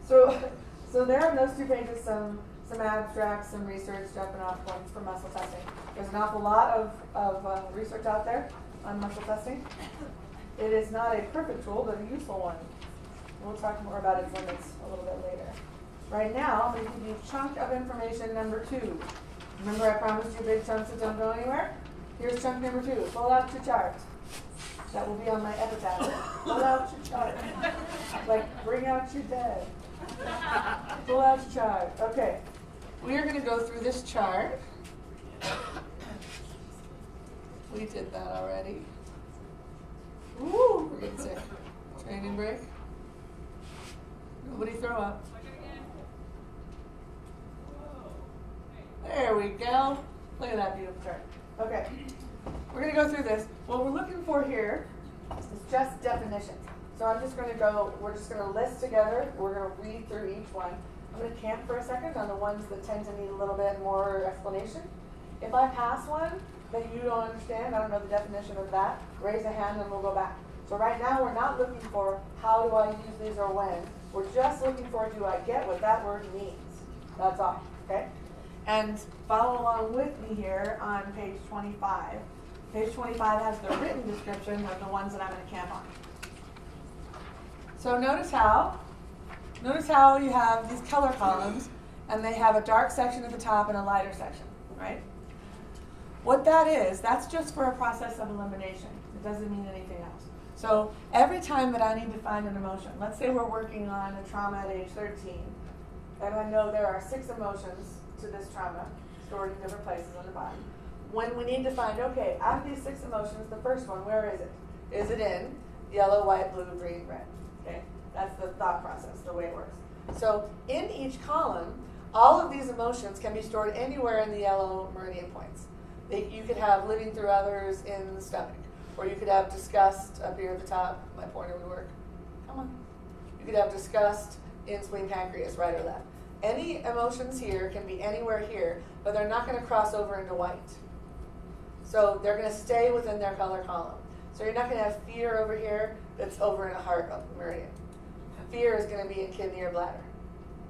So there in those 2 pages, some abstracts, some research, jumping off points for muscle testing. There's an awful lot of research out there on muscle testing. It is not a perfect tool, but a useful one. We'll talk more about its limits a little bit later. Right now, I'm going to give you chunk of information number 2. Remember I promised you big chunks that don't go anywhere? Here's chunk number 2. Pull out your chart. That will be on my epitaph. Pull out your chart. Like, bring out your dead. Pull out your chart. Okay. We are going to go through this chart. We did that already. Woo! We're getting sick. Training break. Nobody throw up. There we go. Look at that beautiful chart. Okay. We're going to go through this. What we're looking for here is just definitions. So I'm just going to go, we're just going to list together. We're going to read through each one. I'm going to camp for a second on the ones that tend to need a little bit more explanation. If I pass one that you don't understand, I don't know the definition of that, raise a hand and we'll go back. So right now we're not looking for how do I use these or when. We're just looking for do I get what that word means. That's all, okay? And follow along with me here on page 25. Page 25 has the written description of the ones that I'm going to camp on. So notice how you have these color columns, and they have a dark section at the top and a lighter section, right? What that is, that's just for a process of elimination. It doesn't mean anything else. So every time that I need to find an emotion, let's say we're working on a trauma at age 13, and I know there are 6 emotions to this trauma stored in different places on the body. When we need to find, okay, out of these 6 emotions, the first one, where is it? Is it in yellow, white, blue, green, red? Okay, that's the thought process, the way it works. So in each column, all of these emotions can be stored anywhere in the yellow meridian points. You could have living through others in the stomach, or you could have disgust up here at the top. My pointer would work. Come on. You could have disgust in spleen, pancreas, right or left. Any emotions here can be anywhere here, but they're not going to cross over into white. So they're going to stay within their color column. So you're not going to have fear over here that's over in a heart meridian. Fear is going to be in kidney or bladder,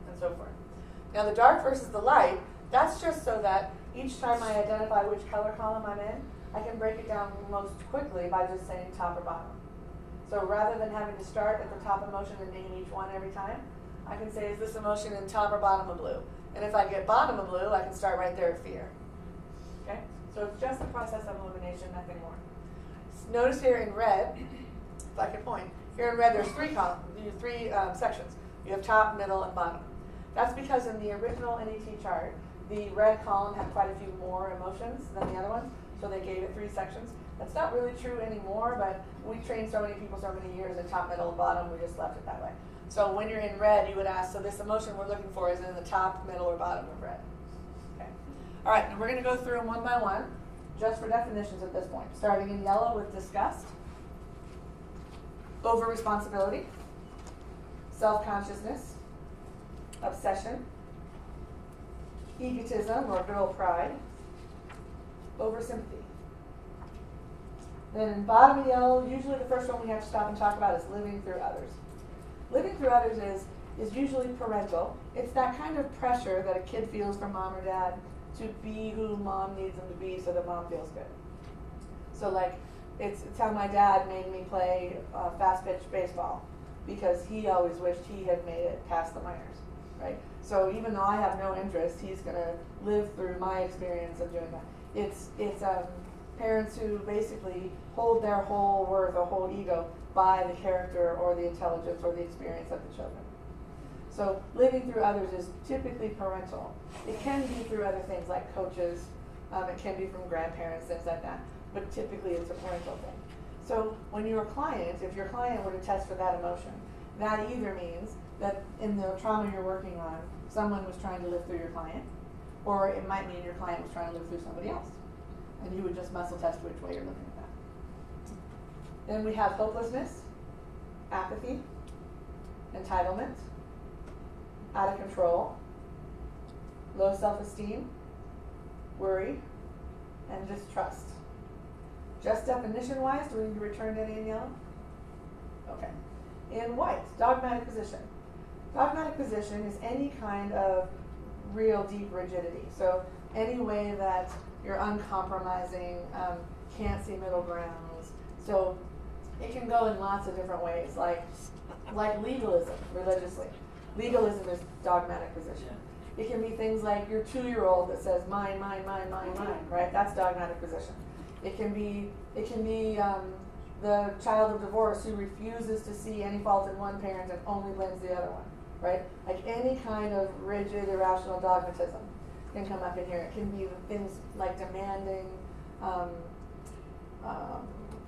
and so forth. Now the dark versus the light, that's just so that each time I identify which color column I'm in, I can break it down most quickly by just saying top or bottom. So rather than having to start at the top emotion and name each one every time, I can say, is this emotion in top or bottom of blue? And if I get bottom of blue, I can start right there at fear. Okay? So it's just the process of elimination, nothing more. Notice here in red, if I could point, here in red there's 3 columns, 3 sections. You have top, middle, and bottom. That's because in the original NET chart, the red column had quite a few more emotions than the other ones, so they gave it 3 sections. That's not really true anymore, but we trained so many people so many years in top, middle, and bottom, we just left it that way. So when you're in red, you would ask, so this emotion we're looking for is in the top, middle, or bottom of red. Okay. All right, now we're going to go through them one by one, just for definitions at this point. Starting in yellow with disgust, over-responsibility, self-consciousness, obsession, egotism or girl pride, over-sympathy. Then in bottom of yellow, usually the first one we have to stop and talk about is living through others. Living through others is usually parental. It's that kind of pressure that a kid feels from mom or dad to be who mom needs them to be so that mom feels good. So like, it's how my dad made me play fast pitch baseball because he always wished he had made it past the minors, right? So even though I have no interest, he's going to live through my experience of doing that. It's parents who basically hold their whole worth or whole ego by the character or the intelligence or the experience of the children. So living through others is typically parental. It can be through other things like coaches. It can be from grandparents, things like that. But typically it's a parental thing. So when you're a client, if your client were to test for that emotion, that either means that in the trauma you're working on, someone was trying to live through your client, or it might mean your client was trying to live through somebody else. And you would just muscle test which way you're looking at that. Then we have hopelessness, apathy, entitlement, out of control, low self-esteem, worry, and distrust. Just definition-wise, do we need to return to any in yellow? Okay. In white, dogmatic position. Dogmatic position is any kind of real deep rigidity. So any way that you're uncompromising, can't see middle grounds. So it can go in lots of different ways, like legalism religiously. Legalism is dogmatic position. It can be things like your 2-year-old that says mine, mine, mine, mine, mine, right? That's dogmatic position. It can be the child of divorce who refuses to see any fault in one parent and only blames the other one, right? Like any kind of rigid, irrational dogmatism can come up in here. It can be things like demanding,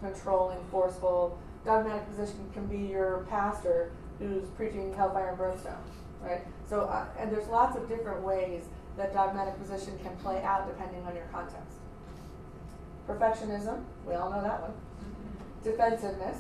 controlling, forceful. Dogmatic position can be your pastor who's preaching hellfire and brimstone, right? So, and there's lots of different ways that dogmatic position can play out depending on your context. Perfectionism, we all know that one. Defensiveness.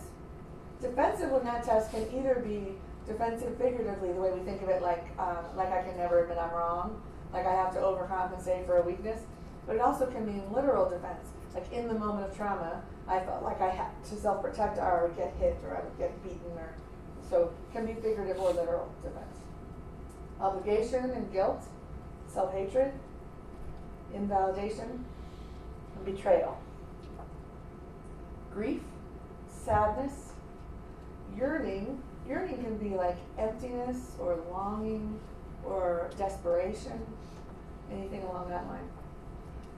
Defensive in that test can either be defensive figuratively, the way we think of it, like I can never admit I'm wrong, like I have to overcompensate for a weakness, but it also can mean literal defense. Like in the moment of trauma, I felt like I had to self-protect or I would get hit or I would get beaten, or so it can be figurative or literal defense. Obligation and guilt, self-hatred, invalidation, and betrayal. Grief, sadness, yearning. Yearning can be like emptiness or longing or desperation, anything along that line.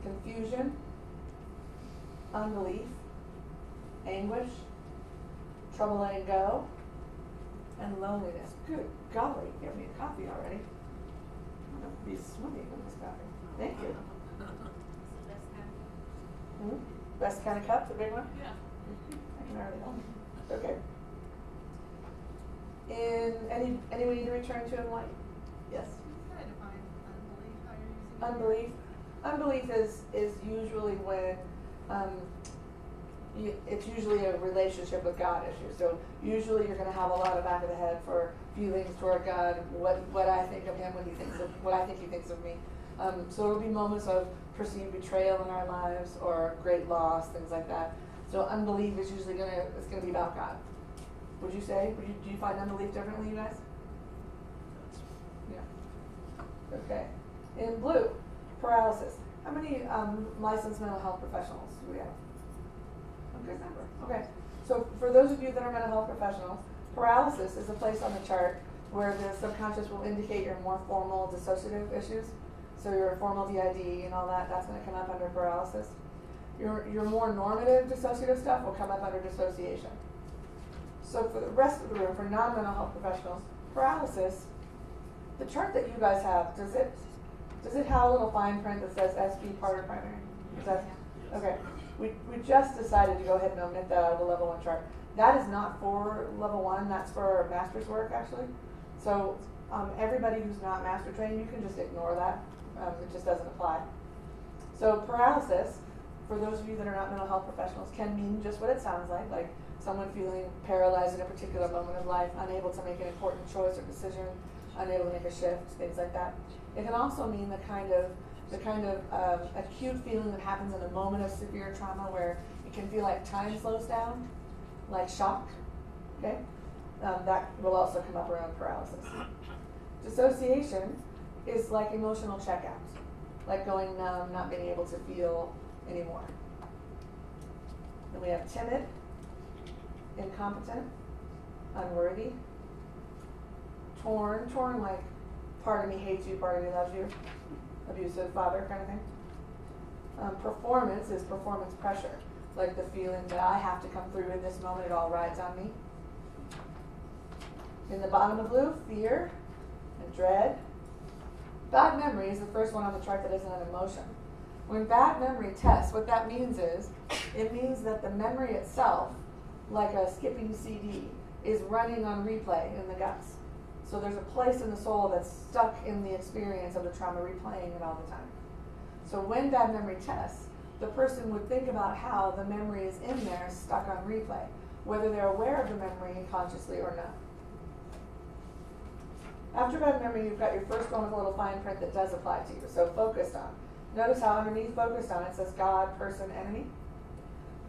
Confusion, unbelief, anguish, trouble letting go, and loneliness. Good golly, give me a coffee already. I'm going to be swimming in this coffee. Thank you. Best kind of cup, the big one? Yeah. I can already tell. Okay. In any way to return to in light? Yes? Try to define unbelief, how you're using it. Unbelief is usually when it's usually a relationship with God issue. So usually you're going to have a lot of back of the head for feelings toward God, what I think of Him, what I think He thinks of me. So it'll be moments of perceived betrayal in our lives or great loss, things like that. So unbelief is usually going to be about God. Would you say? Do you find unbelief differently, you guys? Yeah. Okay. In blue, paralysis. How many licensed mental health professionals do we have? A good number. Okay. So for those of you that are mental health professionals, paralysis is a place on the chart where the subconscious will indicate your more formal dissociative issues. So your formal DID and all that, that's going to come up under paralysis. Your more normative dissociative stuff will come up under dissociation. So for the rest of the room, for non-mental health professionals, paralysis, the chart that you guys have, does it have a little fine print that says SP part or primary? Is that, okay. We just decided to go ahead and omit that out of the level 1 chart. That is not for level 1, that's for master's work actually. So everybody who's not master trained, you can just ignore that. It just doesn't apply. So paralysis, for those of you that are not mental health professionals, can mean just what it sounds like someone feeling paralyzed in a particular moment of life, unable to make an important choice or decision, unable to make a shift, things like that. It can also mean the kind of acute feeling that happens in a moment of severe trauma where it can feel like time slows down, like shock. Okay, that will also come up around paralysis. Dissociation is like emotional checkout, like going numb, not being able to feel anymore. Then we have timid, incompetent, unworthy, torn like part of me hates you, part of me loves you, abusive father kind of thing. Performance is performance pressure, like the feeling that I have to come through in this moment, it all rides on me. In the bottom of blue, fear and dread. Bad memory is the first one on the chart that isn't an emotion. When bad memory tests, what that means is, it means that the memory itself, like a skipping CD, is running on replay in the guts. So there's a place in the soul that's stuck in the experience of the trauma, replaying it all the time. So when bad memory tests, the person would think about how the memory is in there, stuck on replay, whether they're aware of the memory consciously or not. After bad memory, you've got your first one with a little fine print that does apply to you. So focused on. Notice how underneath focused on it says God, person, enemy.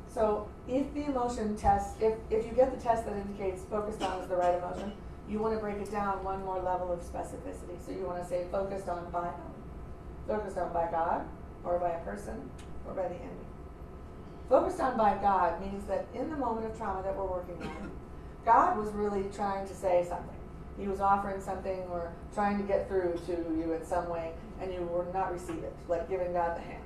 So if the emotion test, if you get the test that indicates focused on is the right emotion, you want to break it down one more level of specificity. So you want to say focused on by God, or by a person, or by the enemy. Focused on by God means that in the moment of trauma that we're working on, God was really trying to say something. He was offering something or trying to get through to you in some way, and you would not receive it, like giving God the hand.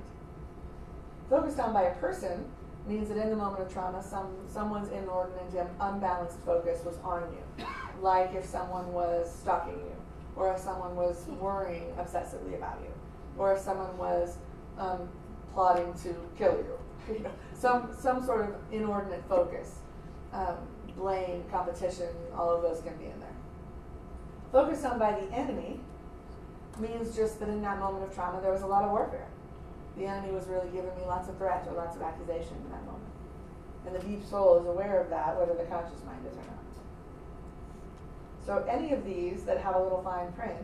Focused on by a person means that in the moment of trauma, someone's inordinate and unbalanced focus was on you. Like if someone was stalking you, or if someone was worrying obsessively about you, or if someone was plotting to kill you. some sort of inordinate focus, blame, competition, all of those can be in there. Focused on by the enemy means just that in that moment of trauma there was a lot of warfare. The enemy was really giving me lots of threats or lots of accusation in that moment. And the deep soul is aware of that, whether the conscious mind is or not. So any of these that have a little fine print,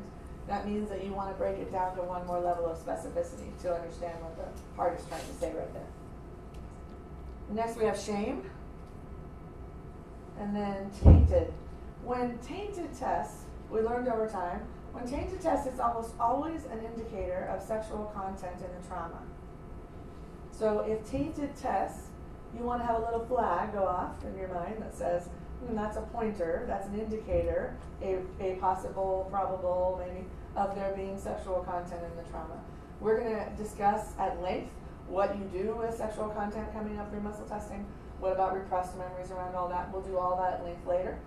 that means that you want to break it down to one more level of specificity to understand what the heart is trying to say right there. Next we have shame. And then tainted. When tainted tests, we learned over time, when tainted tests, it's almost always an indicator of sexual content in the trauma. So if tainted tests, you want to have a little flag go off in your mind that says, that's a pointer, that's an indicator, a possible, probable, maybe, of there being sexual content in the trauma. We're going to discuss at length what you do with sexual content coming up through muscle testing. What about repressed memories around all that? We'll do all that at length later.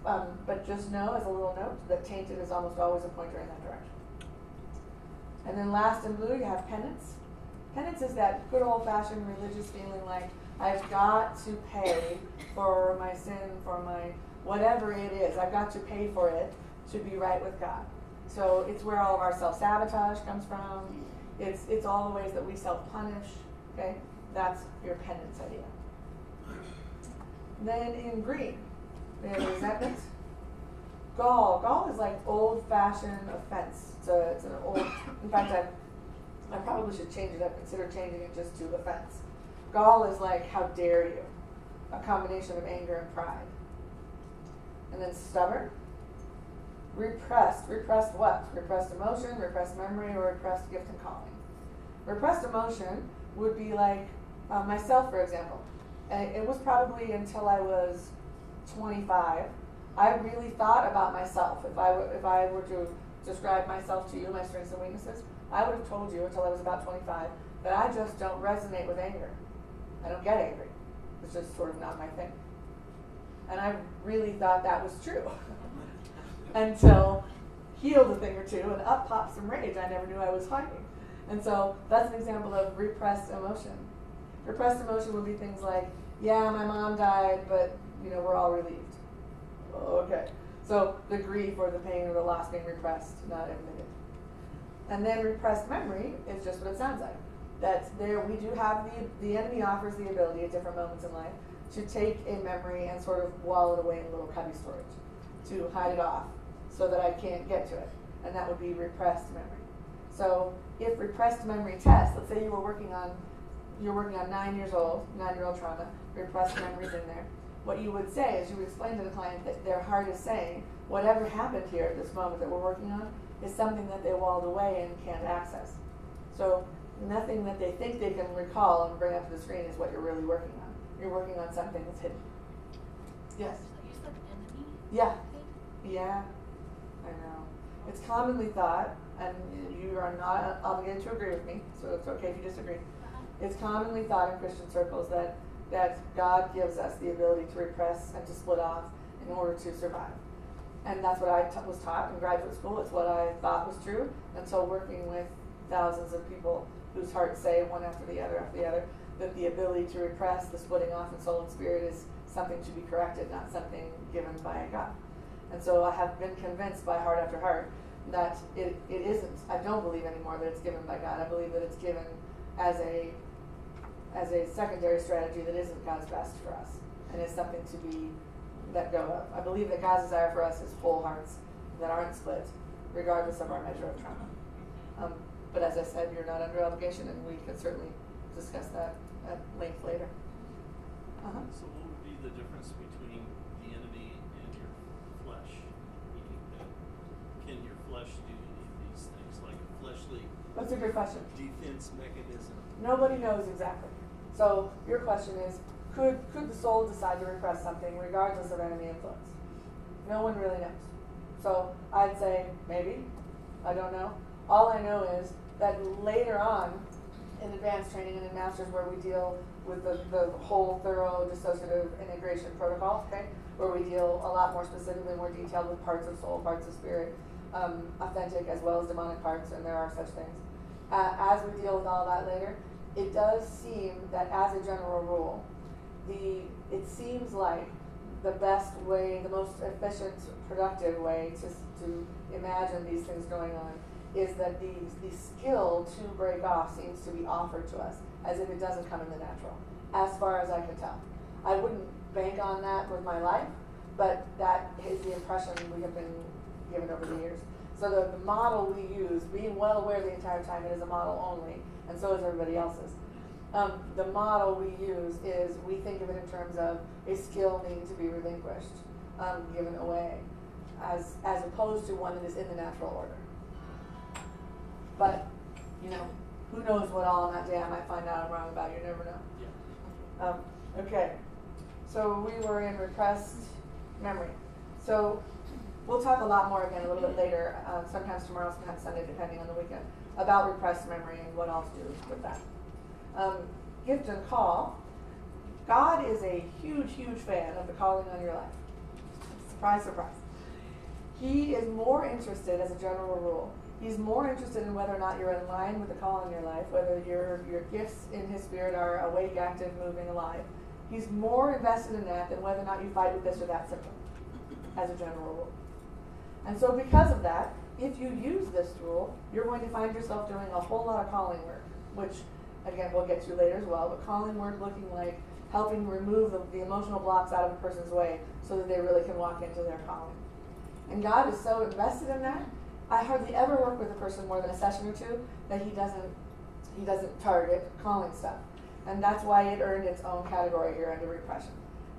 But just know, as a little note, that tainted is almost always a pointer in that direction. And then last in blue, you have penance. Penance is that good old-fashioned religious feeling like, I've got to pay for my sin, for my whatever it is. I've got to pay for it to be right with God. So it's where all of our self-sabotage comes from. It's all the ways that we self-punish. Okay, that's your penance idea. Then in green, we have resentment. Gall. Gall is like old-fashioned offense. So it's an old. In fact, I probably should change it up. Consider changing it just to offense. Gall is like, how dare you? A combination of anger and pride. And then stubborn. Repressed. Repressed what? Repressed emotion, repressed memory, or repressed gift and calling. Repressed emotion would be like myself, for example. It was probably until I was 25. I really thought about myself. If I were to describe myself to you, my strengths and weaknesses, I would have told you until I was about 25 that I just don't resonate with anger. I don't get angry. It's just sort of not my thing. And I really thought that was true until healed a thing or two and up popped some rage I never knew I was hiding. And so that's an example of repressed emotion. Repressed emotion would be things like, yeah, my mom died, but we're all relieved. Okay. So the grief or the pain or the loss being repressed, not admitted. And then repressed memory is just what it sounds like. That there we do have the enemy offers the ability at different moments in life to take a memory and sort of wall it away in a little cubby storage, to hide it off so that I can't get to it. And that would be repressed memory. So if repressed memory tests, let's say you're working on 9-year-old trauma, repressed memories in there. What you would say is you would explain to the client that their heart is saying, whatever happened here at this moment that we're working on is something that they walled away and can't access. So nothing that they think they can recall and bring up to the screen is what you're really working on. You're working on something that's hidden. Yes? You said enemy? Yeah. Yeah. I know. It's commonly thought, and you are not obligated to agree with me, so it's okay if you disagree. It's commonly thought in Christian circles that God gives us the ability to repress and to split off in order to survive. And that's what I was taught in graduate school. It's what I thought was true. And so working with thousands of people whose hearts say one after the other, that the ability to repress the splitting off in soul and spirit is something to be corrected, not something given by God. And so I have been convinced by heart after heart that it isn't. I don't believe anymore that it's given by God. I believe that it's given as a secondary strategy that isn't God's best for us and is something to be let go of. I believe that God's desire for us is whole hearts that aren't split, regardless of our measure of trauma. But as I said, you're not under obligation, and we can certainly discuss that at length later. So what would be the difference between the enemy and your flesh? What's a good question? Defense mechanism. Nobody knows exactly. So your question is, could the soul decide to repress something regardless of enemy influence? No one really knows. So I'd say maybe. I don't know. All I know is that later on in advanced training and in masters, where we deal with the whole thorough dissociative integration protocol, okay, where we deal a lot more specifically, more detailed with parts of soul, parts of spirit, authentic as well as demonic parts, and there are such things. As we deal with all that later, it does seem that as a general rule, it seems like the best way, the most efficient, productive way to imagine these things going on is that the skill to break off seems to be offered to us as if it doesn't come in the natural, as far as I can tell. I wouldn't bank on that with my life, but that is the impression we have been given over the years. So the model we use, being well aware the entire time it is a model only, and so is everybody else's. The model we use is, we think of it in terms of a skill needing to be relinquished, given away, as opposed to one that is in the natural order. But, you know, who knows what all on that day I might find out I'm wrong about, you never know. Yeah. Okay, so we were in repressed memory. So we'll talk a lot more again a little bit later, sometimes tomorrow, sometimes Sunday, depending on the weekend, about repressed memory and what else to do with that. Gift and call. God is a huge, huge fan of the calling on your life. Surprise, surprise. He is more interested, as a general rule, he's more interested in whether or not you're in line with the call in your life, whether your gifts in his spirit are awake, active, moving, alive. He's more invested in that than whether or not you fight with this or that symptom, as a general rule. And so because of that, if you use this tool, you're going to find yourself doing a whole lot of calling work, which, again, we'll get to later as well, but calling work looking like helping remove the emotional blocks out of a person's way so that they really can walk into their calling. And God is so invested in that, I hardly ever work with a person more than a session or two that he doesn't target calling stuff. And that's why it earned its own category here under repression.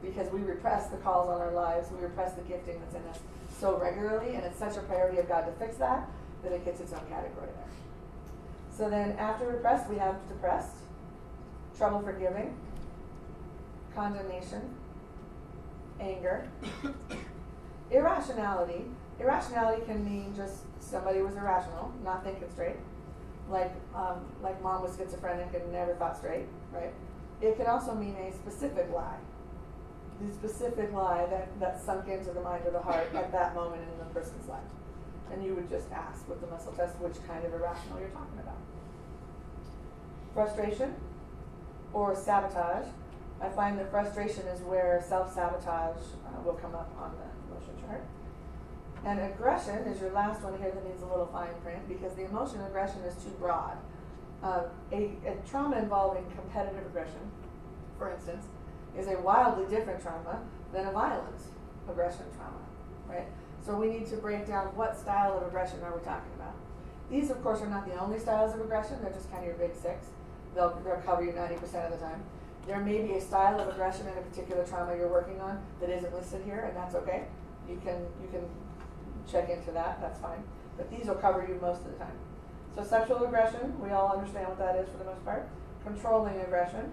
Because we repress the calls on our lives, we repress the gifting that's in us so regularly, and it's such a priority of God to fix that it gets its own category there. So then after repressed, we have depressed, trouble forgiving, condemnation, anger, irrationality. Irrationality can mean just somebody was irrational, not thinking straight, like mom was schizophrenic and never thought straight, right? It can also mean a specific lie. The specific lie that sunk into the mind or the heart at that moment in the person's life. And you would just ask with the muscle test which kind of irrational you're talking about. Frustration or sabotage. I find that frustration is where self-sabotage will come up on the emotion chart. And aggression is your last one here that needs a little fine print because the emotion aggression is too broad. A trauma involving competitive aggression, for instance, is a wildly different trauma than a violent aggression trauma, right? So we need to break down what style of aggression are we talking about. These, of course, are not the only styles of aggression. They're just kind of your big six. They'll cover you 90% of the time. There may be a style of aggression in a particular trauma you're working on that isn't listed here, and that's okay. You can check into that. That's fine. But these will cover you most of the time. So sexual aggression, we all understand what that is for the most part. Controlling aggression.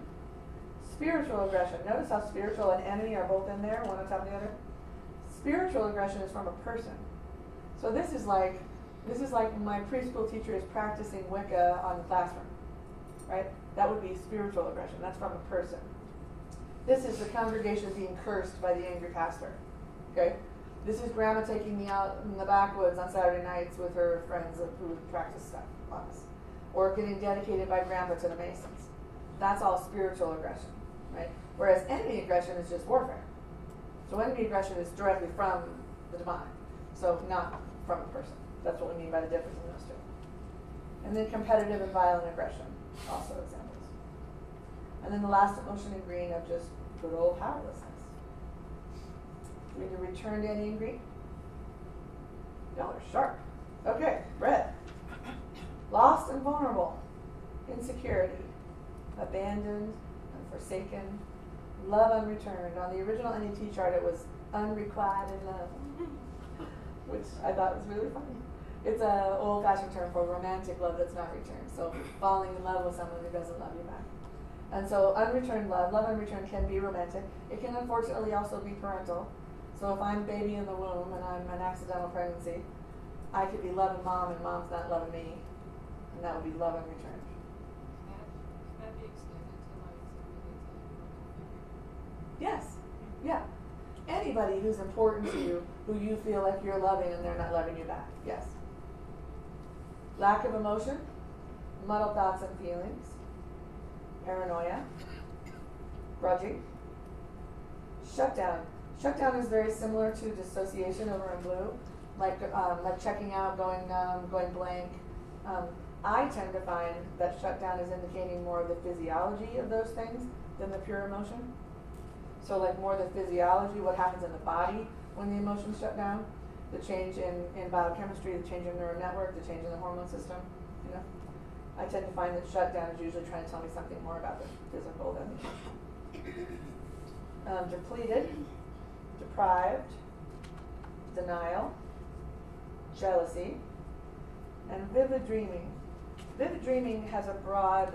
Spiritual aggression. Notice how spiritual and enemy are both in there, one on top of the other. Spiritual aggression is from a person. So this is like my preschool teacher is practicing Wicca on the classroom, right? That would be spiritual aggression. That's from a person. This is the congregation being cursed by the angry pastor, okay? This is grandma taking me out in the backwoods on Saturday nights with her friends who would practice stuff on us. Or getting dedicated by grandpa to the Masons. That's all spiritual aggression, right? Whereas enemy aggression is just warfare. So enemy aggression is directly from the demonic, so not from a person. That's what we mean by the difference in those two. And then competitive and violent aggression, also examples. And then the last emotion in green of just good old powerlessness. We need to return to any in green? Y'all are sharp. Okay, red. Lost and vulnerable. Insecurity. Abandoned and forsaken. Love unreturned. On the original NET chart, it was unrequited love, which I thought was really funny. It's a old-fashioned term for romantic love that's not returned. So falling in love with someone who doesn't love you back. And so unreturned love unreturned can be romantic. It can unfortunately also be parental. So if I'm baby in the womb and I'm an accidental pregnancy, I could be loving mom and mom's not loving me, and that would be love unreturned. Can that be extended to like somebody Yes. Yeah. Anybody who's important to you, who you feel like you're loving and they're not loving you back. Yes. Lack of emotion, muddled thoughts and feelings, paranoia, grudging, shutdown. Shutdown is very similar to dissociation over in blue, like checking out, going blank. I tend to find that shutdown is indicating more of the physiology of those things than the pure emotion. So like more the physiology, what happens in the body when the emotions shut down, the change in biochemistry, the change in neural network, the change in the hormone system, you know. I tend to find that shutdown is usually trying to tell me something more about the physical than the emotion. Depleted, deprived, denial, jealousy, and vivid dreaming. Vivid dreaming has a broad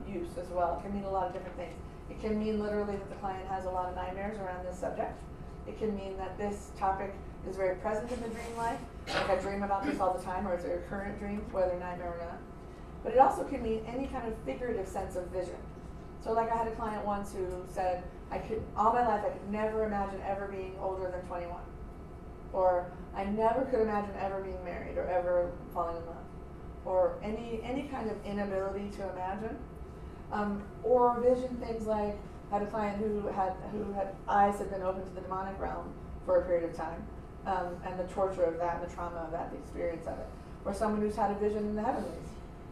use as well. It can mean a lot of different things. It can mean literally that the client has a lot of nightmares around this subject. It can mean that this topic is very present in the dream life, like I dream about this all the time, or it's a recurrent dream, whether nightmare or not. But it also can mean any kind of figurative sense of vision. So like I had a client once who said, all my life I could never imagine ever being older than 21. Or I never could imagine ever being married or ever falling in love. Or any kind of inability to imagine. Or vision things like, I had a client who had eyes had been open to the demonic realm for a period of time. And the torture of that and the trauma of that, the experience of it. Or someone who's had a vision in the heavenlies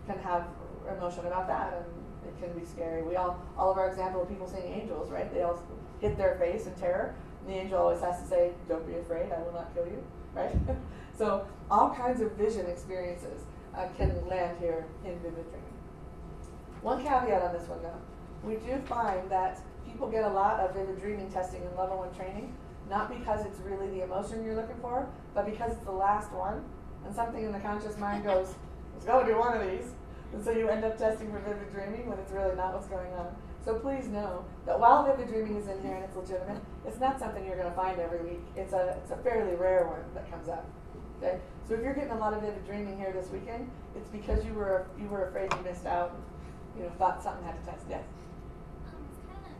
can have emotion about that, and it can be scary. All of our example of people seeing angels, right? They all hit their face in terror. And the angel always has to say, "Don't be afraid, I will not kill you," right? So all kinds of vision experiences can land here in vivid dreaming. One caveat on this one though, we do find that people get a lot of vivid dreaming testing in level 1 training, not because it's really the emotion you're looking for, but because it's the last one, and something in the conscious mind goes, "It's got to be one of these," and so you end up testing for vivid dreaming when it's really not what's going on. So please know that while vivid dreaming is in here and it's legitimate, it's not something you're going to find every week. It's a fairly rare one that comes up. Okay, so if you're getting a lot of vivid dreaming here this weekend, it's because you were afraid you missed out, and, thought something had to test. Yes. It's kind of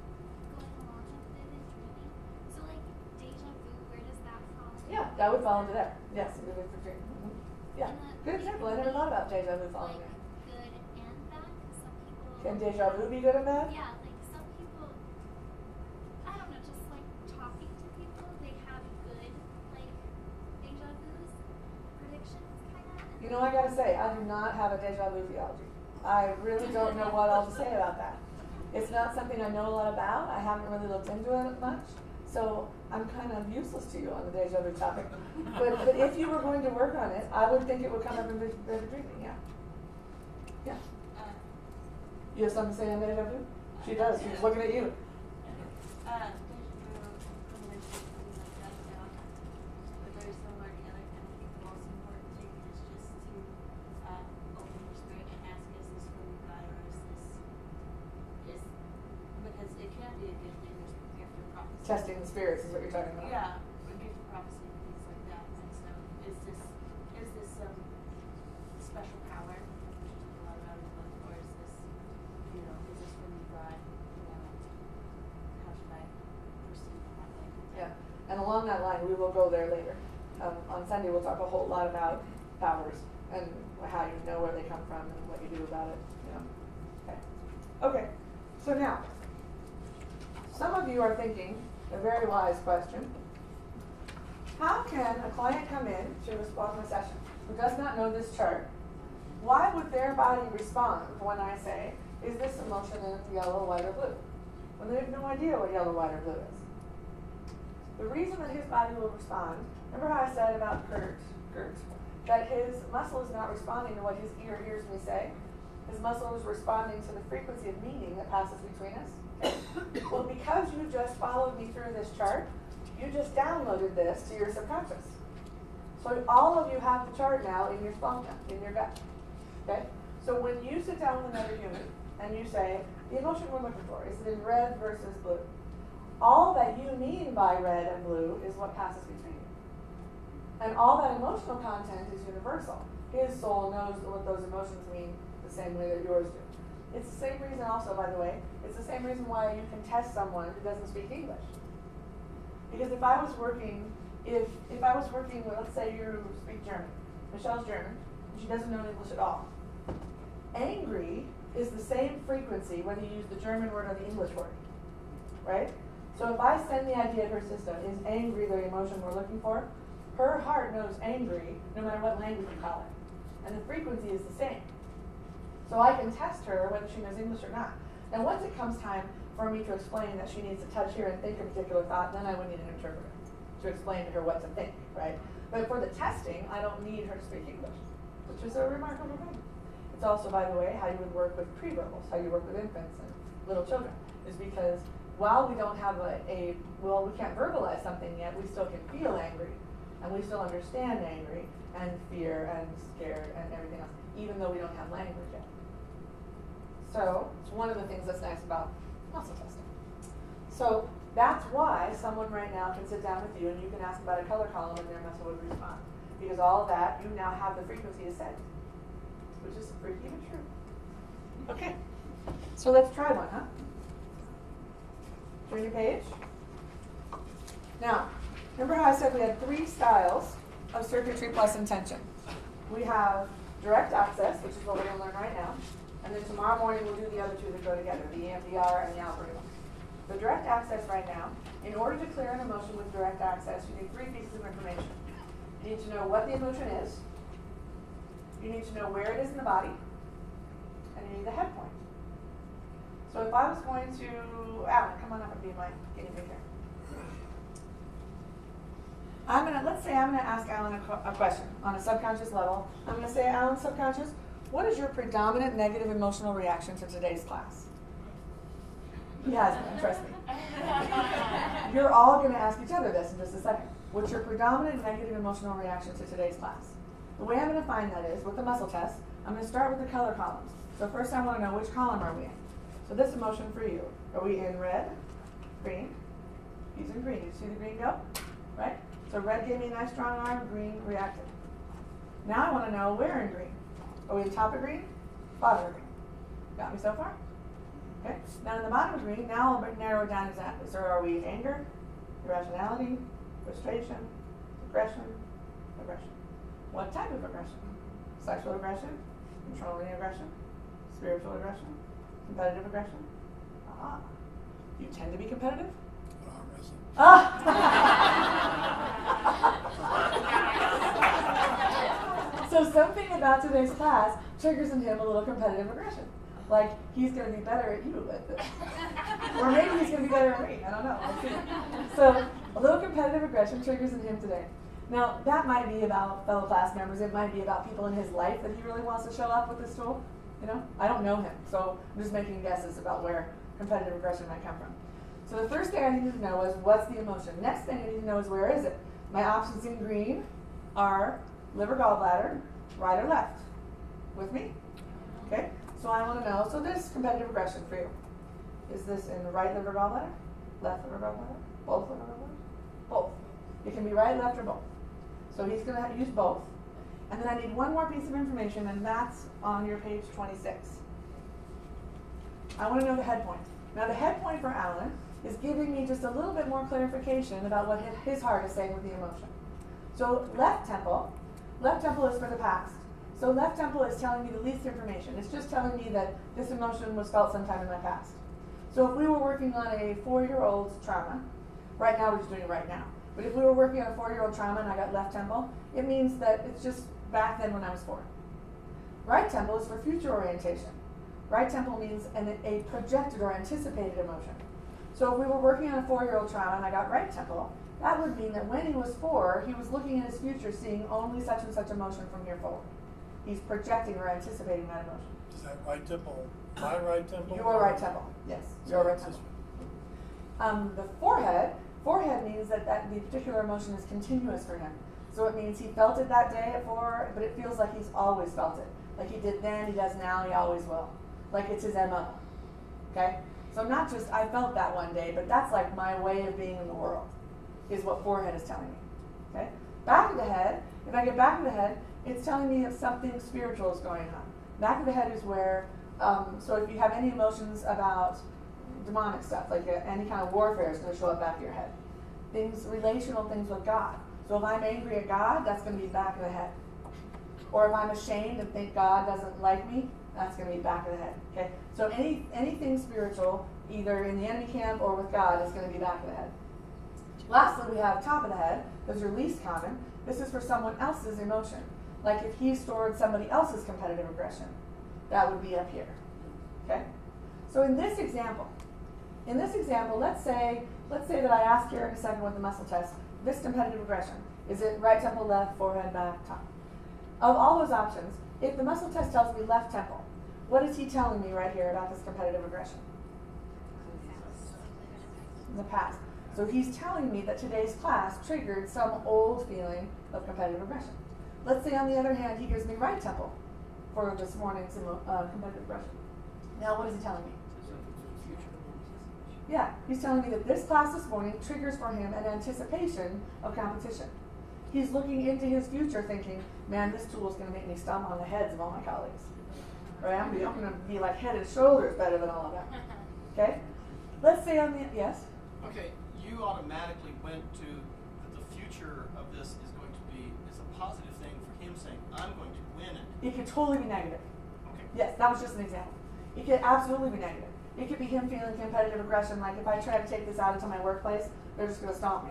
going along with vivid dreaming. So like deja vu, where does that fall? Yeah, that would fall into there. Yes, vivid dreaming. Mm-hmm. Yeah, And good example. I never thought about deja vu falling like there. good and bad, because some people. Can deja vu be good or bad? Yeah, like some people, I don't know, just like talking to people, they have good like deja vu's, predictions kind of. You know, I gotta say, I do not have a deja vu theology. I really don't know what all to say about that. It's not something I know a lot about. I haven't really looked into it much. So I'm kind of useless to you on the deja vu topic. But if you were going to work on it, I would think it would come up in vivid dreaming, yeah. Yeah. You have something to say on deja vu? She does, she's looking at you. Testing the spirits is what you're talking about. Yeah, for gift of prophecy and things like that. And so, is this special power, which is a lot about in the book, or is this, is this from God? How should I proceed in that way? Yeah, and along that line, we will go there later. On Sunday, we'll talk a whole lot about powers and how you know where they come from and what you do about it. Okay. So now, some of you are thinking a very wise question. How can a client come in to a SPOGMA session who does not know this chart? Why would their body respond when I say, is this emotion in yellow, white, or blue? When they have no idea what yellow, white, or blue is. The reason that his body will respond, remember how I said about Gert, that his muscle is not responding to what his ear hears me say? His muscle is responding to the frequency of meaning that passes between us. Well, because you just followed me through this chart, you just downloaded this to your subconscious. So all of you have the chart now in your spongia, in your gut. Okay? So when you sit down with another human and you say, the emotion we're looking for, is it in red versus blue? All that you mean by red and blue is what passes between you. And all that emotional content is universal. His soul knows what those emotions mean the same way that yours do. It's the same reason also, by the way, it's the same reason why you can test someone who doesn't speak English. Because if I was working with, let's say you speak German, Michelle's German, and she doesn't know English at all. Angry is the same frequency whether you use the German word or the English word, right? So if I send the idea to her system, is angry the emotion we're looking for? Her heart knows angry no matter what language you call it. And the frequency is the same. So I can test her whether she knows English or not. Now once it comes time for me to explain that she needs to touch here and think a particular thought, then I would need an interpreter to explain to her what to think, right? But for the testing, I don't need her to speak English, which is a remarkable thing. It's also, by the way, how you would work with pre-verbals, how you work with infants and little children, is because while we don't have we can't verbalize something yet, we still can feel angry, and we still understand angry and fear and scared and everything else, even though we don't have language yet. So it's one of the things that's nice about muscle testing. So that's why someone right now can sit down with you and you can ask about a color column and their muscle would respond. Because all of that, you now have the frequency is set, which is pretty even true. Okay, so let's try one, huh? Turn your page. Now, remember how I said we had 3 styles of circuitry plus intention? We have direct access, which is what we're going to learn right now. And then tomorrow morning we'll do the other 2 that go together, the EMDR and the algorithm. The direct access right now, in order to clear an emotion with direct access, you need 3 pieces of information. You need to know what the emotion is, you need to know where it is in the body, and you need the head point. So if I was going to, Alan, come on up and be my guinea pig here. Let's say I'm gonna ask Alan a question on a subconscious level. I'm gonna say, Alan, subconscious, what is your predominant negative emotional reaction to today's class? He has one, trust me. You're all gonna ask each other this in just a second. What's your predominant negative emotional reaction to today's class? The way I'm gonna find that is with the muscle test. I'm gonna start with the color columns. So first I wanna know which column are we in. So this emotion for you, are we in red, green? He's in green. You see the green go? Right? So red gave me a nice strong arm, green reacted. Now I want to know where in green. Are we at the top of green? Bottom of green. Got me so far? Okay. Now in the bottom of green, now I'll narrow it down exactly. So are we anger, irrationality, frustration, aggression, aggression? What type of aggression? Sexual aggression, controlling aggression, spiritual aggression, competitive aggression? Ah. You tend to be competitive? So something about today's class triggers in him a little competitive aggression. Like he's going to be better at you at this. Or maybe he's going to be better at me. I don't know. We'll see. So a little competitive aggression triggers in him today. Now that might be about fellow class members. It might be about people in his life that he really wants to show up with this tool. You know, I don't know him. So I'm just making guesses about where competitive aggression might come from. So the first thing I need to know is what's the emotion. Next thing I need to know is where is it? My options in green are liver, gallbladder, right or left. With me? Okay? So I want to know, so this competitive aggression for you. Is this in the right liver, gallbladder? Left liver, gallbladder? Both liver, gallbladder? Both. It can be right, left, or both. So he's going to use both. And then I need one more piece of information, and that's on your page 26. I want to know the head point. Now the head point for Alan is giving me just a little bit more clarification about what his heart is saying with the emotion. So left temple is for the past. So left temple is telling me the least information. It's just telling me that this emotion was felt sometime in my past. So if we were working on a 4-year-old's trauma, right now we're just doing it right now, but if we were working on a 4-year-old trauma and I got left temple, it means that it's just back then when I was 4. Right temple is for future orientation. Right temple means a projected or anticipated emotion. So if we were working on a 4-year-old trauma and I got right temple, that would mean that when he was 4, he was looking at his future, seeing only such and such emotion from here forward. He's projecting or anticipating that emotion. Is that right temple? My right temple? Your right temple, yes. Your right temple. The forehead means that the particular emotion is continuous for him. So it means he felt it that day at 4, but it feels like he's always felt it. Like he did then, he does now, he always will. Like it's his MO. Okay? So not just I felt that one day, but that's like my way of being in the world, is what forehead is telling me. Okay? Back of the head, if I get back of the head, it's telling me if something spiritual is going on. Back of the head is where, so if you have any emotions about demonic stuff, like any kind of warfare is going to show up back of your head. Things, relational things with God. So if I'm angry at God, that's going to be back of the head. Or if I'm ashamed and think God doesn't like me, that's going to be back of the head. Okay? So anything spiritual, either in the enemy camp or with God, is going to be back of the head. Lastly, we have top of the head. Those are least common. This is for someone else's emotion. Like if he stored somebody else's competitive aggression, that would be up here. Okay? So in this example, let's say that I ask here in a second with the muscle test, this competitive aggression, is it right temple, left, forehead, back, top? Of all those options, if the muscle test tells me left temple, what is he telling me right here about this competitive aggression? In the past. So he's telling me that today's class triggered some old feeling of competitive aggression. Let's say on the other hand, he gives me right temple for this morning's competitive aggression. Now what is he telling me? Yeah, he's telling me that this class this morning triggers for him an anticipation of competition. He's looking into his future thinking, man, this tool is going to make me stomp on the heads of all my colleagues. Right? I'm going to be like head and shoulders better than all of them. Okay? Let's say on the, yes? Okay, you automatically went to the future of this is going to be, is a positive thing for him saying, I'm going to win it. It could totally be negative. Okay. Yes, that was just an example. It could absolutely be negative. It could be him feeling competitive aggression, like if I try to take this out into my workplace, they're just going to stomp me.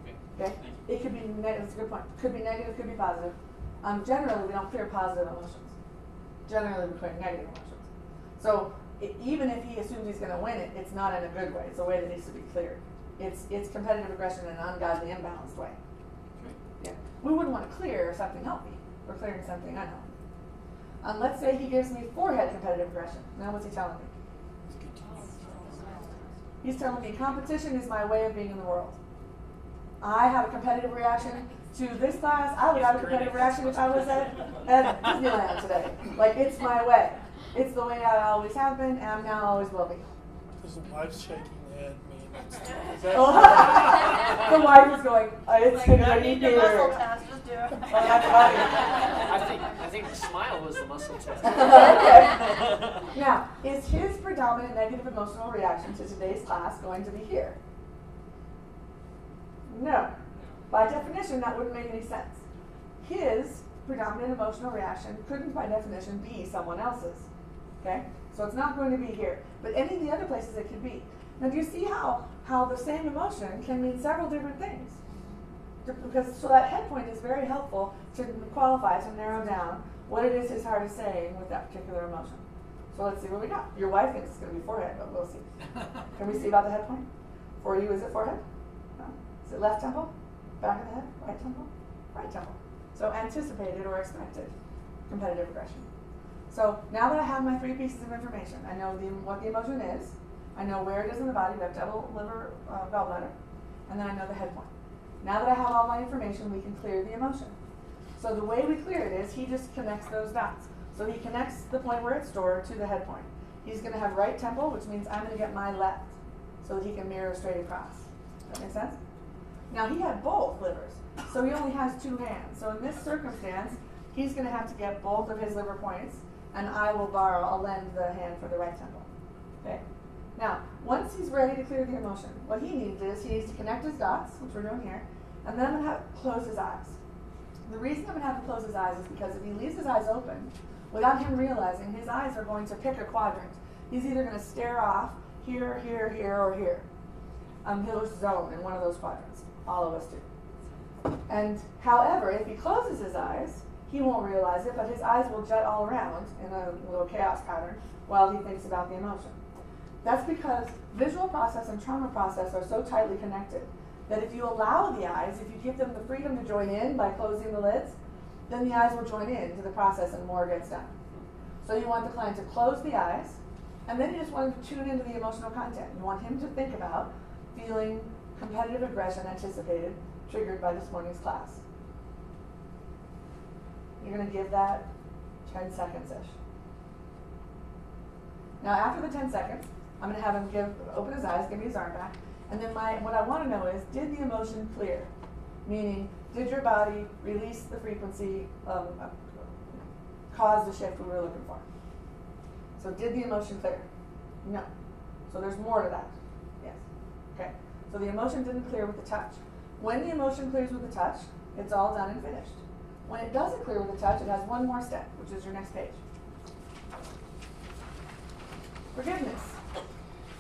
Okay. Okay? Thank you. It could be negative. That's a good point. Could be negative, could be positive. Generally, we don't clear positive emotions. Generally, we clear negative emotions. So even if he assumes he's going to win it, it's not in a good way. It's a way that needs to be cleared. It's competitive aggression in an ungodly, imbalanced way. Okay. Yeah. We wouldn't want to clear something healthy. We're clearing something unhealthy. Let's say he gives me forehead competitive aggression. Now what's he telling me? He's telling me competition is my way of being in the world. I have a competitive reaction to this class. I would have a competitive reaction if I was at Disneyland today. Like, it's my way. It's the way I always have been, and now always will be. Does the wife's shaking head mean it's, is Oh, that, the wife is going, it's Like, going I to be need the here. muscle test, just do it. Oh, that's funny. I think the smile was the muscle test. Okay. Now, is his predominant negative emotional reaction to today's class going to be here? No. By definition, that wouldn't make any sense. His predominant emotional reaction couldn't, by definition, be someone else's. Okay? So it's not going to be here. But any of the other places it could be. Now, do you see how the same emotion can mean several different things? So that head point is very helpful to qualify, to narrow down what it is his heart is saying with that particular emotion. So let's see what we got. Your wife thinks it's going to be forehead, but we'll see. Can we see about the head point? For you, is it forehead? No. Is it left temple? Back of the head? Right temple? Right temple. So anticipated or expected competitive aggression. So now that I have my 3 pieces of information, I know what the emotion is, I know where it is in the body, left double liver, gallbladder, and then I know the head point. Now that I have all my information, we can clear the emotion. So the way we clear it is he just connects those dots. So he connects the point where it's stored to the head point. He's going to have right temple, which means I'm going to get my left, so that he can mirror straight across. That make sense? Now he had both livers, so he only has 2 hands. So in this circumstance, he's going to have to get both of his liver points, and I'll lend the hand for the right temple. Okay? Now, once he's ready to clear the emotion, what he needs to connect his dots, which we're doing here, and then I'm going to have to close his eyes. The reason I'm going to have to close his eyes is because if he leaves his eyes open, without him realizing, his eyes are going to pick a quadrant. He's either going to stare off here, here, here, or here. He'll just zone in one of those quadrants. All of us do. And however, if he closes his eyes, he won't realize it, but his eyes will jut all around in a little chaos pattern while he thinks about the emotion. That's because visual process and trauma process are so tightly connected that if you allow the eyes, if you give them the freedom to join in by closing the lids, then the eyes will join in to the process and more gets done. So you want the client to close the eyes, and then you just want him to tune into the emotional content. You want him to think about feeling competitive aggression anticipated, triggered by this morning's class. you're gonna give that 10 seconds-ish. Now after the 10 seconds, I'm gonna have him open his eyes, give me his arm back, and then what I wanna know is, did the emotion clear? Meaning, did your body release the frequency, cause the shift we were looking for? So did the emotion clear? No. So there's more to that. Yes. Okay. So the emotion didn't clear with the touch. When the emotion clears with the touch, it's all done and finished. When it doesn't clear with the touch, it has one more step, which is your next page. Forgiveness.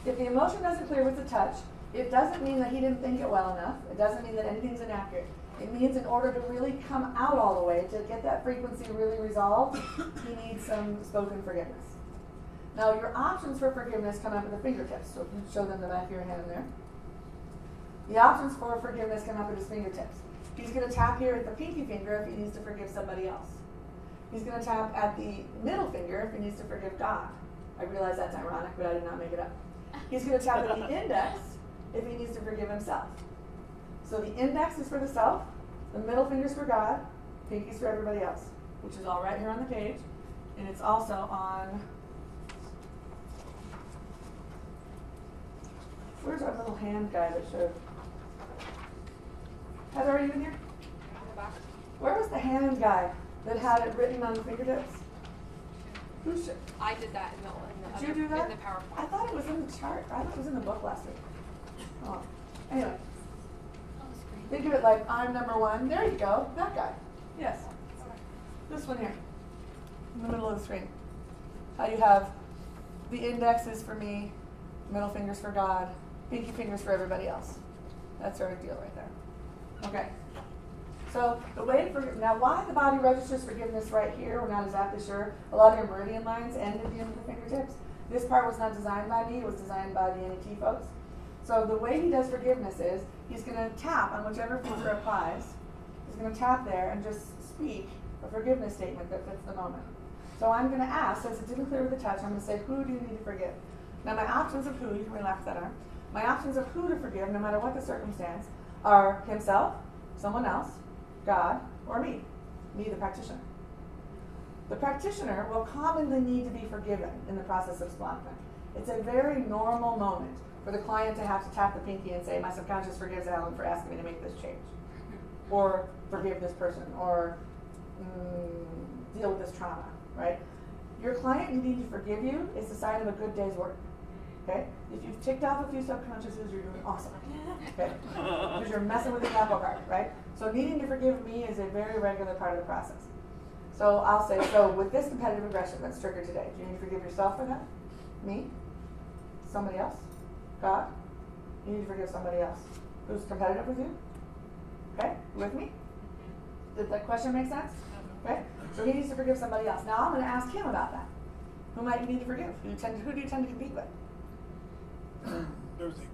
If the emotion doesn't clear with the touch, it doesn't mean that he didn't think it well enough. It doesn't mean that anything's inaccurate. It means in order to really come out all the way, to get that frequency really resolved, he needs some spoken forgiveness. Now your options for forgiveness come up at the fingertips. So if you show them the back of your hand there. The options for forgiveness come up at his fingertips. He's going to tap here at the pinky finger if he needs to forgive somebody else. He's going to tap at the middle finger if he needs to forgive God. I realize that's ironic, but I did not make it up. He's going to tap at the index if he needs to forgive himself. So the index is for the self, the middle finger's for God, pinky's for everybody else, which is all right here on the page, and it's also on, where's our little hand guy that showed? Heather, are you in here? In the back. Where was the hand guy that had it written on the fingertips? Who should? I did that in the Did you do that? in the PowerPoint. I thought it was in the chart. I thought it was in the book last week. Oh. Anyway, On the screen. think of it like I'm number one. There you go. That guy. Yes. This one here. In the middle of the screen. How you have the index is for me, middle finger's for God, pinky finger's for everybody else. That's our deal right there. Okay. So the way now why the body registers forgiveness right here, we're not exactly sure. A lot of your meridian lines end at the end of the fingertips. This part was not designed by me, it was designed by the NET folks. So the way he does forgiveness is he's going to tap on whichever finger applies. He's going to tap there and just speak a forgiveness statement that fits the moment. So I'm going to ask, since it didn't clear with the touch, I'm going to say, who do you need to forgive? Now my options of who, you can relax that arm. My options of who to forgive, no matter what the circumstance, are himself, someone else, God, or me, the practitioner. The practitioner will commonly need to be forgiven in the process of splanta. It's a very normal moment for the client to have to tap the pinky and say, my subconscious forgives Alan for asking me to make this change. Or forgive this person, or deal with this trauma, right? Your client needing to forgive you is the sign of a good day's work. Okay? If you've ticked off a few subconsciouses, you're doing awesome. Okay? Because you're messing with the apple cart, right? So needing to forgive me is a very regular part of the process. So I'll say, so with this competitive aggression that's triggered today, do you need to forgive yourself for that? Me? Somebody else? God? You need to forgive somebody else. Who's competitive with you? Okay? With me? Did that question make sense? Okay? So he needs to forgive somebody else. Now I'm going to ask him about that. Who might you need to forgive? Who do you tend to compete with?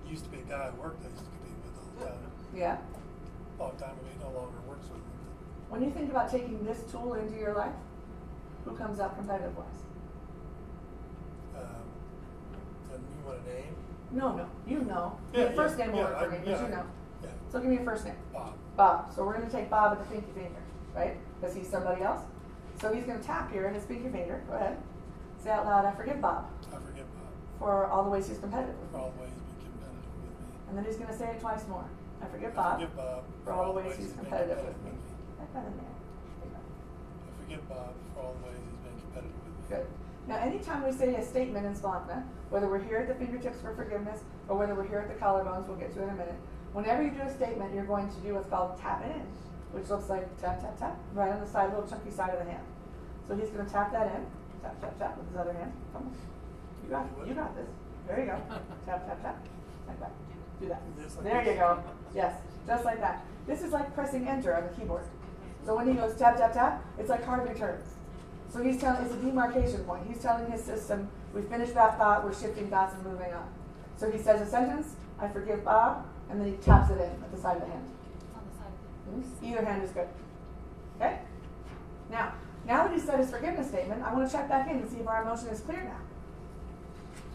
Used to be a guy at work that used to compete with all the time. Yeah? A long time ago, he no longer works with me. When you think about taking this tool into your life, who comes up competitive-wise? And you want a name? No. You know. Yeah, The first yeah, name will yeah, work for me, but yeah, you know. Yeah. So give me a first name. Bob. Bob. So we're going to take Bob at the pinky finger, right? Because he's somebody else. So he's going to tap here in his pinky finger. Go ahead. Say out loud, I forgive Bob I forgive Bob for all the ways he's competitive with for me. all the ways he's been competitive with me. And then he's going to say it twice more. I forgive I Bob forgive Bob for all the ways he's been competitive with me. That's better than that. I forgive Bob for all the ways he's been competitive with me. Good. Now, anytime we say a statement in Splanta, whether we're here at the fingertips for forgiveness or whether we're here at the collarbones, we'll get to in a minute. Whenever you do a statement, you're going to do what's called tap it in, which looks like tap, tap, tap, right on the side, little chunky side of the hand. So he's going to tap that in, tap, tap, tap with his other hand. Come on. You got this. There you go. Tap, tap, tap. Like that. Do that. Just like There this. you go. Yes, just like that. This is like pressing enter on the keyboard. So when he goes tap, tap, tap, it's like hard returns. So he's telling, it's a demarcation point. He's telling his system, we finished that thought, we're shifting thoughts and moving on. So he says a sentence, I forgive Bob, and then he taps it in at the side of the hand. On the side. Either hand is good. Okay? Now that he said his forgiveness statement, I want to check back in and see if our emotion is clear now.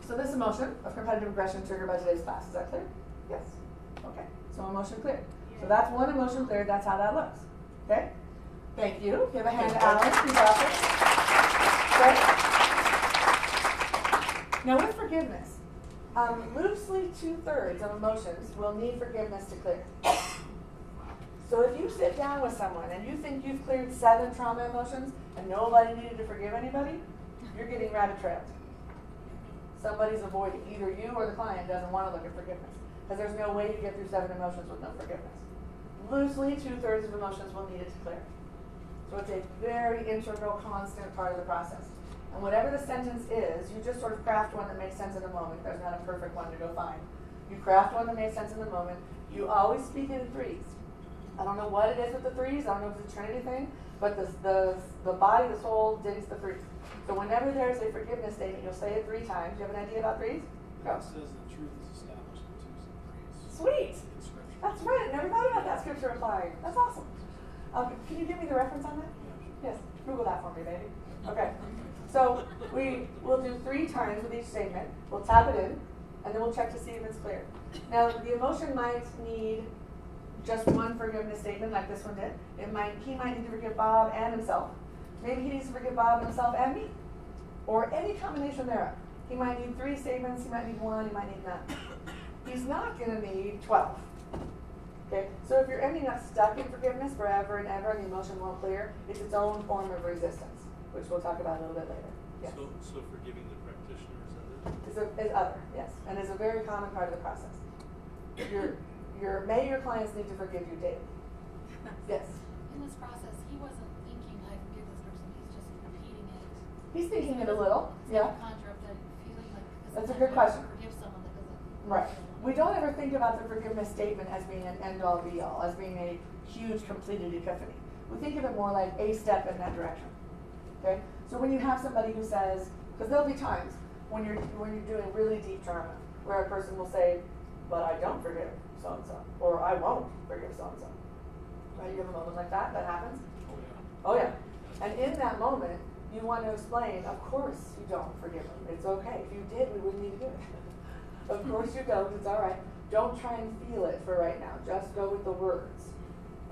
So this emotion of competitive aggression triggered by today's class, is that clear? Yes. Okay. So emotion cleared. So that's one emotion cleared, that's how that looks. Okay? Thank you. Give a hand to Alex, who's awesome. Great. Now with forgiveness, loosely 2/3 of emotions will need forgiveness to clear. So if you sit down with someone and you think you've cleared 7 trauma emotions and nobody needed to forgive anybody, you're getting rabbit trailed. Somebody's avoiding. Either you or the client doesn't want to look at forgiveness. Because there's no way you get through 7 emotions with no forgiveness. Loosely, 2/3 of emotions will need it to clear. So it's a very integral, constant part of the process. And whatever the sentence is, you just sort of craft one that makes sense in the moment. There's not a perfect one to go find. You craft one that makes sense in the moment. You always speak it in 3s. I don't know what it is with the 3s. I don't know if it's a Trinity thing, but the body, the soul digs the 3s. So whenever there's a forgiveness statement, you'll say it 3 times. Do you have an idea about 3s? Go. It says the truth is established in 2s and 3s. Sweet. In scripture. That's right. Never thought about that scripture applying. That's awesome. Can you give me the reference on that? Yes. Google that for me, baby. Okay. So we will do 3 times with each statement. We'll tap it in, and then we'll check to see if it's clear. Now, the emotion might need just one forgiveness statement, like this one did. He might need to forgive Bob and himself. Maybe he needs to forgive Bob, himself, and me, or any combination thereof. He might need 3 statements. He might need 1. He might need none. He's not going to need 12. Okay, so if you're ending up stuck in forgiveness forever and ever and the emotion won't clear, it's its own form of resistance, which we'll talk about a little bit later. Yes. So forgiving the practitioner is other? Is other, yes, and is a very common part of the process. May your clients need to forgive you daily. Yes. In this process, he wasn't thinking, I forgive this person, he's just repeating it. He's thinking it a little, yeah. Conjure up that feeling like, That's a good question. Forgive someone that doesn't. Right. We don't ever think about the forgiveness statement as being an end-all be-all, as being a huge completed epiphany. We think of it more like a step in that direction. Okay? So when you have somebody who says, because there'll be times when you're doing really deep trauma, where a person will say, but I don't forgive so-and-so, or I won't forgive so-and-so. Right? You have a moment like that happens? Oh yeah. And in that moment, you want to explain, of course you don't forgive them. It's okay. If you did, we wouldn't need to do it. Of course you don't. It's all right. Don't try and feel it for right now. Just go with the words.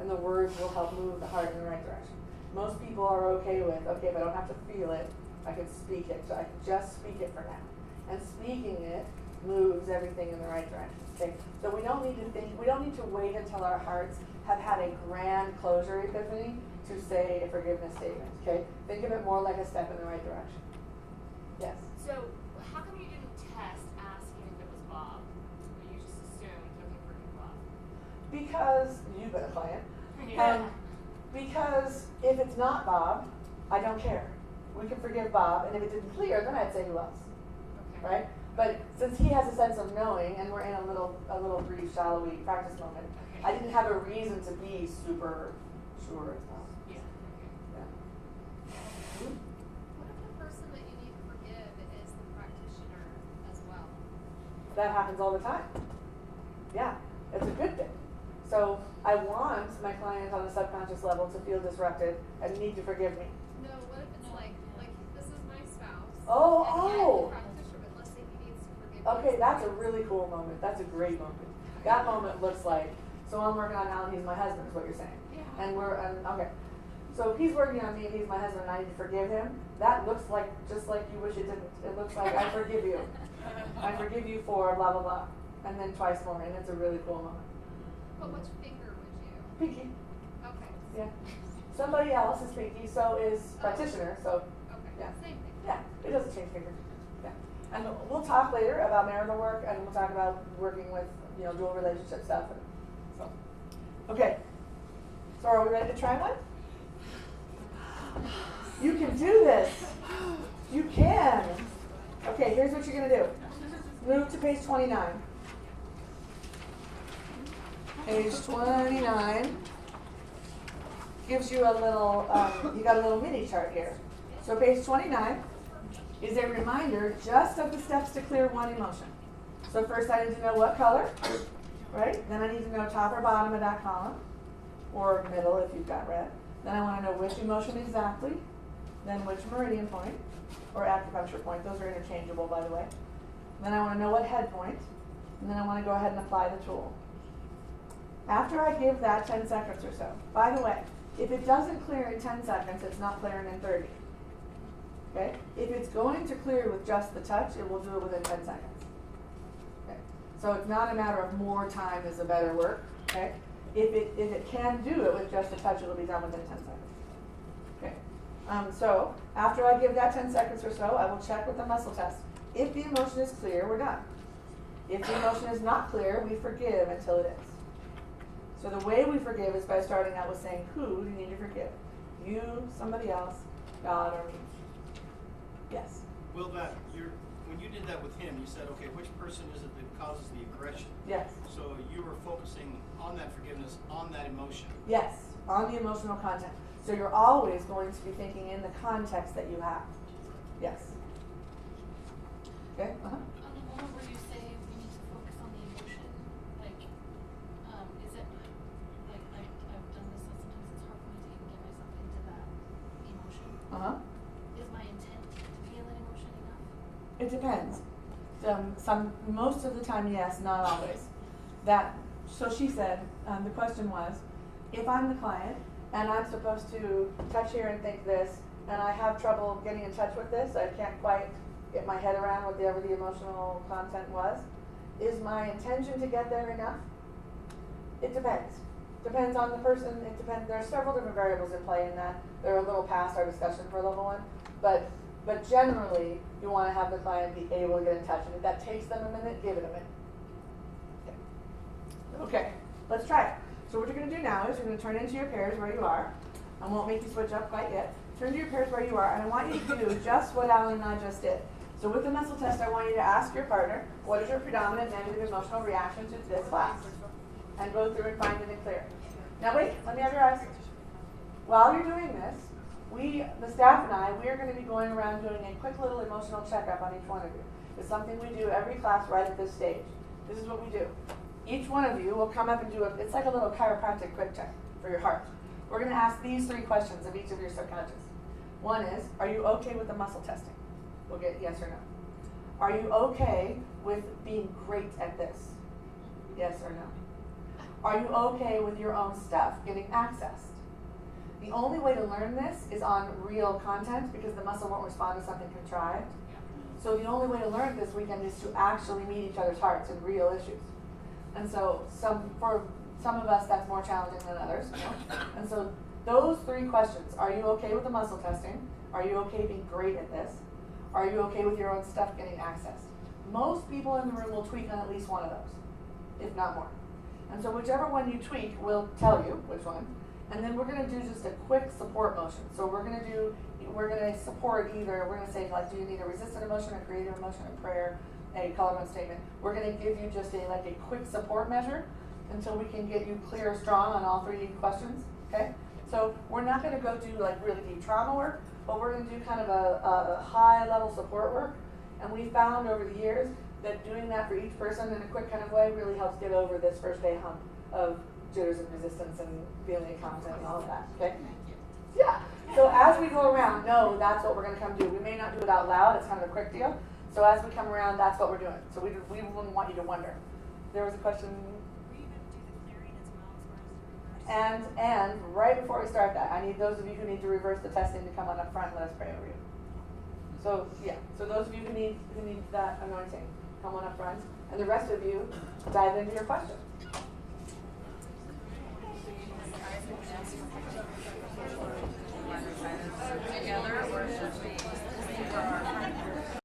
And the words will help move the heart in the right direction. Most people are okay with, okay, if I don't have to feel it, I can speak it. So I can just speak it for now. And speaking it moves everything in the right direction. Okay? So we don't need to wait until our hearts have had a grand closure epiphany to say a forgiveness statement. Okay? Think of it more like a step in the right direction. Yes? So, how come you didn't test asking if it was Bob? Or you just assumed, okay, forgive Bob? Because you've been a client. Yeah. And because if it's not Bob, I don't care. We can forgive Bob, and if it didn't clear, then I'd say who else. Okay. Right? But since he has a sense of knowing, and we're in a little brief, shallowy practice moment, Okay. I didn't have a reason to be super sure it's Bob. Yeah. Okay. Yeah. What if the person that you need to forgive is the practitioner as well? That happens all the time. Yeah, it's a good thing. So I want my client on a subconscious level to feel disrupted and need to forgive me. No, what if it's like this is my spouse. Oh, and yet oh. the practitioner, but let's say he needs to forgive me. Okay, that's a really cool moment. That's a great moment. That moment looks like, so I'm working on Alan, he's my husband, is what you're saying. Yeah. And okay. So he's working on me and he's my husband and I need to forgive him. That looks like, just like you wish it didn't. It looks like, I forgive you. I forgive you for blah, blah, blah. And then twice more, and it's a really cool moment. But which finger would you? Pinky, Okay. yeah. Somebody else is pinky, so is practitioner, so Okay. Yeah. Same thing. yeah, it doesn't change finger. Yeah. And we'll talk later about marital work, and we'll talk about working with, dual relationship stuff. And so, okay. So are we ready to try one? You can do this. You can. Okay, here's what you're going to do. Move to page 29. Page 29 gives you a little, you got a little mini chart here. So page 29 is a reminder just of the steps to clear one emotion. So first I need to know what color, right? Then I need to know top or bottom of that column, or middle if you've got red. Then I want to know which emotion exactly, then which meridian point, or acupuncture point. Those are interchangeable, by the way. Then I want to know what head point, and then I want to go ahead and apply the tool. After I give that 10 seconds or so, by the way, If it doesn't clear in 10 seconds, it's not clearing in 30. Okay? If it's going to clear with just the touch, it will do it within 10 seconds. Okay? So it's not a matter of more time is a better work. Okay? If it can do it with just a touch, it will be done within 10 seconds. Okay? So after I give that 10 seconds or so, I will check with the muscle test. If the emotion is clear, we're done. If the emotion is not clear, we forgive until it is. So the way we forgive is by starting out with saying, who do you need to forgive? You, somebody else, God, or me. Yes? Will when you did that with him, you said, okay, which person is it that causes the aggression? Yes. So you were focusing on that forgiveness, on that emotion. Yes, on the emotional content. So you're always going to be thinking in the context that you have. Yes. Okay? Uh-huh. On the moment where you say we need to focus on the emotion, like, is it, like, I've done this, and sometimes it's hard for me to even get myself into that emotion. Uh-huh. Is my intent to feel that emotion enough? It depends. Most of the time, yes, not always. So she said, the question was, if I'm the client and I'm supposed to touch here and think this, and I have trouble getting in touch with this, I can't quite get my head around whatever the emotional content was, is my intention to get there enough? It depends. Depends on the person. It depends. There are several different variables in play in that. They're a little past our discussion for level 1, but generally you want to have the client be able to get in touch, and if that takes them a minute, give it a minute. Okay, let's try it. So what you're going to do now is you're going to turn into your pairs where you are. I won't make you switch up quite yet. Turn to your pairs where you are, and I want you to do just what Alan and I just did. So with the muscle test, I want you to ask your partner, what is your predominant negative emotional reaction to this class? And go through and find it and clear. Now wait, let me have your eyes. While you're doing this, the staff and I, we are going to be going around doing a quick little emotional checkup on each one of you. It's something we do every class right at this stage. This is what we do. Each one of you will come up and do it's like a little chiropractic quick check for your heart. We're going to ask these 3 questions of each of your subconscious. One is, are you okay with the muscle testing? We'll get yes or no. Are you okay with being great at this? Yes or no. Are you okay with your own stuff getting accessed? The only way to learn this is on real content because the muscle won't respond to something contrived. So the only way to learn this weekend is to actually meet each other's hearts in real issues. And so for some of us that's more challenging than others. You know? And so those 3 questions, are you okay with the muscle testing? Are you okay being great at this? Are you okay with your own stuff getting accessed? Most people in the room will tweak on at least one of those, if not more. And so whichever one you tweak, we'll tell you which one. And then we're going to do just a quick support motion. So we're going to support either, we're going to say, like, do you need a resistant emotion, a creative emotion, a prayer, a color-one statement. We're going to give you just a quick support measure until we can get you clear, strong on all 3 questions. Okay? So we're not going to go do really deep trauma work, but we're going to do kind of a high-level support work. And we found over the years that doing that for each person in a quick kind of way really helps get over this first day hump of jitters and resistance and feeling incompetent and all of that. Okay? Yeah. So as we go around, no, that's what we're going to come do. We may not do it out loud. It's kind of a quick deal. So as we come around, that's what we're doing. So we wouldn't want you to wonder. There was a question. Were you going to do the clearing as well as far as the reverse? And right before we start that, I need those of you who need to reverse the testing to come on up front and let us pray over you. So yeah, so those of you who need that anointing, come on up front. And the rest of you, dive into your question. Together.